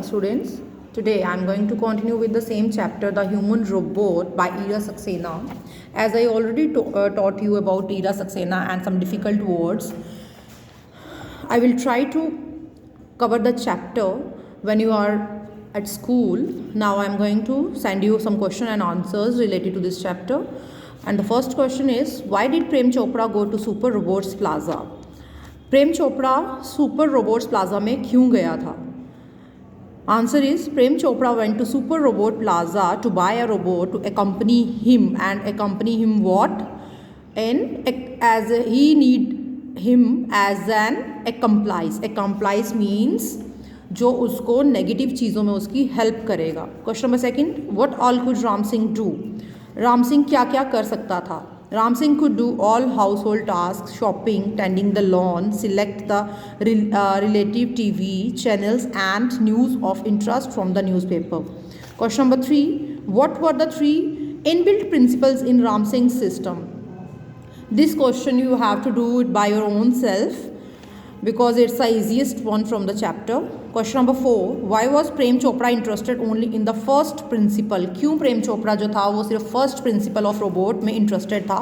students. Today I am going to continue with the same chapter, The Human Robot by Ira Saxena. As I already taught you about Ira Saxena and some difficult words, I will try to cover the chapter when you are at school. Now I am going to send you some question and answers related to this chapter. And the first question is, why did Prem Chopra go to Super Robots Plaza? Prem Chopra super robots plaza में क्यों गया था? Answer is Prem Chopra went to super robot plaza to buy a robot to accompany him and accompany him what? As he need him as an accomplice. Accomplice means जो उसको negative चीज़ों में उसकी help करेगा. Question number second, what all could Ram Singh do? Ram Singh क्या क्या कर सकता था? Ram Singh could do all household tasks, shopping, tending the lawn, select the relative TV channels and news of interest from the newspaper. Question number 3. What were the 3 inbuilt principles in Ram Singh's system? This question you have to do it by your own self because it's the easiest one from the chapter. Question number 4. Why was Prem Chopra interested only in the first principle? क्यों प्रेम चोपड़ा जो था वो सिर्फ first principle of robot में interested था?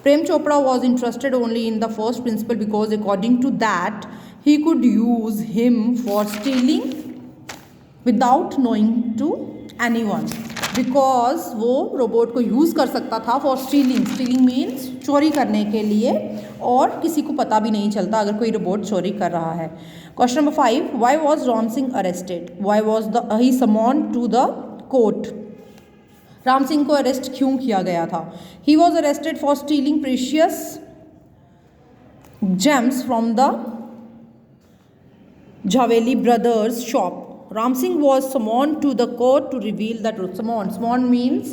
Prem Chopra was interested only in the first principle because according to that he could use him for stealing without knowing to anyone. Because वो robot को use कर सकता था फॉर स्टीलिंग. स्टीलिंग मीन्स चोरी करने के लिए, और किसी को पता भी नहीं चलता अगर कोई रोबोट चोरी कर रहा है. Question number 5. Why was Ram Singh arrested? Why was he summoned to the court? Ram Singh को अरेस्ट क्यों किया गया था? He was arrested for stealing precious gems from the Javeli brothers shop. Ram Singh was summoned to the court to reveal the truth. Summoned means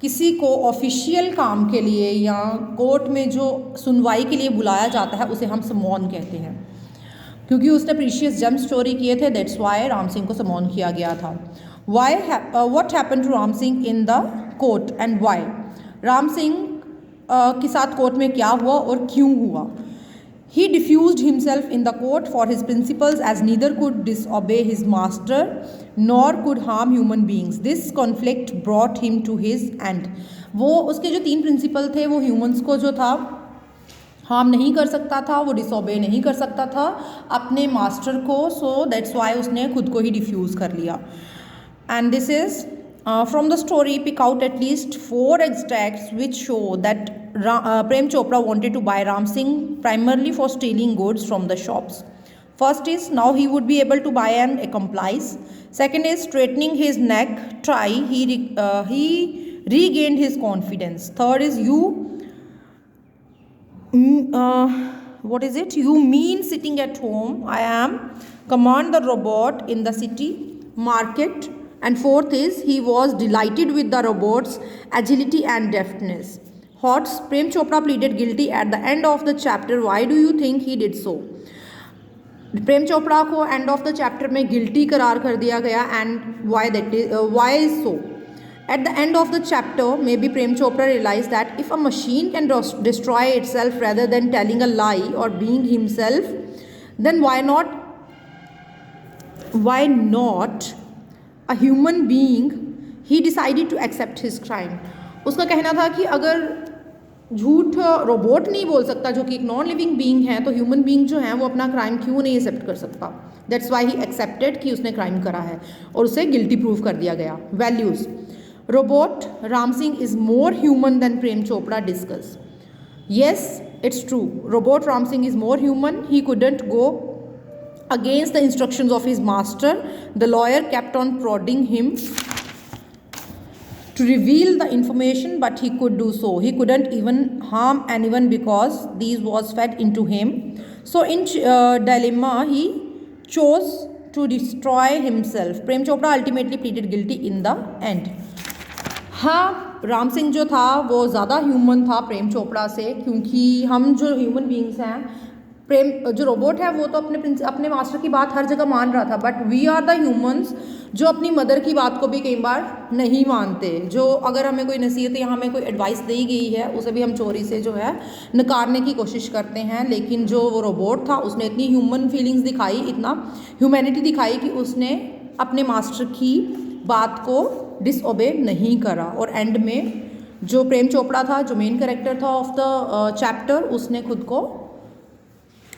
किसी को official काम के लिए या कोर्ट में जो सुनवाई के लिए बुलाया जाता है उसे हम समॉन कहते हैं. क्योंकि उसने प्रीशियस जेम्स चोरी किए थे, दैट्स वाई राम सिंह को समॉन किया गया था. What happened to Ram Singh in the court and why? Ram Singh के साथ कोर्ट में क्या हुआ और क्यों हुआ? He diffused himself in the court for his principles as neither could disobey his master nor could harm human beings. This conflict brought him to his end. वो उसके जो 3 प्रिंसिपल थे वो ह्यूमंस को जो था हार्म नहीं कर सकता था, वो डिसोबे नहीं कर सकता था अपने मास्टर को, सो दैट्स वाई उसने खुद को ही डिफ्यूज़ कर लिया. And this is from the story, pick out at least 4 extracts which show that Prem Chopra wanted to buy Ram Singh primarily for stealing goods from the shops. First is, now he would be able to buy an accomplice. Second is, straightening his neck, he regained his confidence. Third is, what is it? You mean sitting at home? I am. Command the robot in the city, market. And fourth is, he was delighted with the robot's agility and deftness. Hots, Prem Chopra pleaded guilty at the end of the chapter. Why do you think he did so? Prem Chopra को end of the chapter में guilty करार कर दिया गया. And why is so? At the end of the chapter, maybe Prem Chopra realized that if a machine can destroy itself rather than telling a lie or being himself, then why not a human being? He decided to accept his crime. उसका कहना था कि अगर झूठ robot नहीं बोल सकता जो कि एक नॉन लिविंग बीइंग है, तो ह्यूमन बीइंग जो है वो अपना क्राइम क्यों नहीं एक्सेप्ट कर सकता? दैट्स वाई ही एक्सेप्टेड कि उसने क्राइम करा है और उसे गिल्टी प्रूव कर दिया गया. Values, robot Ram Singh is more human than Prem Chopra discuss. Yes, it's true. Robot Ram Singh is more human. He couldn't go against the instructions of his master. The lawyer kept on prodding him to reveal the information, but he could do so. He couldn't even harm anyone because these was fed into him. So in dilemma, he chose to destroy himself. Prem Chopra ultimately pleaded guilty in the end. हाँ, राम सिंह जो था वो ज़्यादा human था प्रेम चोपड़ा से, क्योंकि हम जो ह्यूमन बींग्स हैं, प्रेम जो रोबोट है वो तो अपने मास्टर की बात हर जगह मान रहा था, but we are the humans जो अपनी मदर की बात को भी कई बार नहीं मानते. जो अगर हमें कोई नसीहत या हमें कोई एडवाइस दी गई है उसे भी हम चोरी से जो है नकारने की कोशिश करते हैं. लेकिन जो वो रोबोट था उसने इतनी ह्यूमन फीलिंग्स दिखाई, इतना ह्यूमैनिटी दिखाई कि उसने अपने मास्टर की बात को डिसओबे नहीं करा, और एंड में जो प्रेम चोपड़ा था, जो मेन कैरेक्टर था ऑफ द चैप्टर, उसने खुद को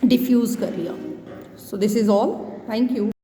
डिफ्यूज़ कर लिया. So this is all. Thank you.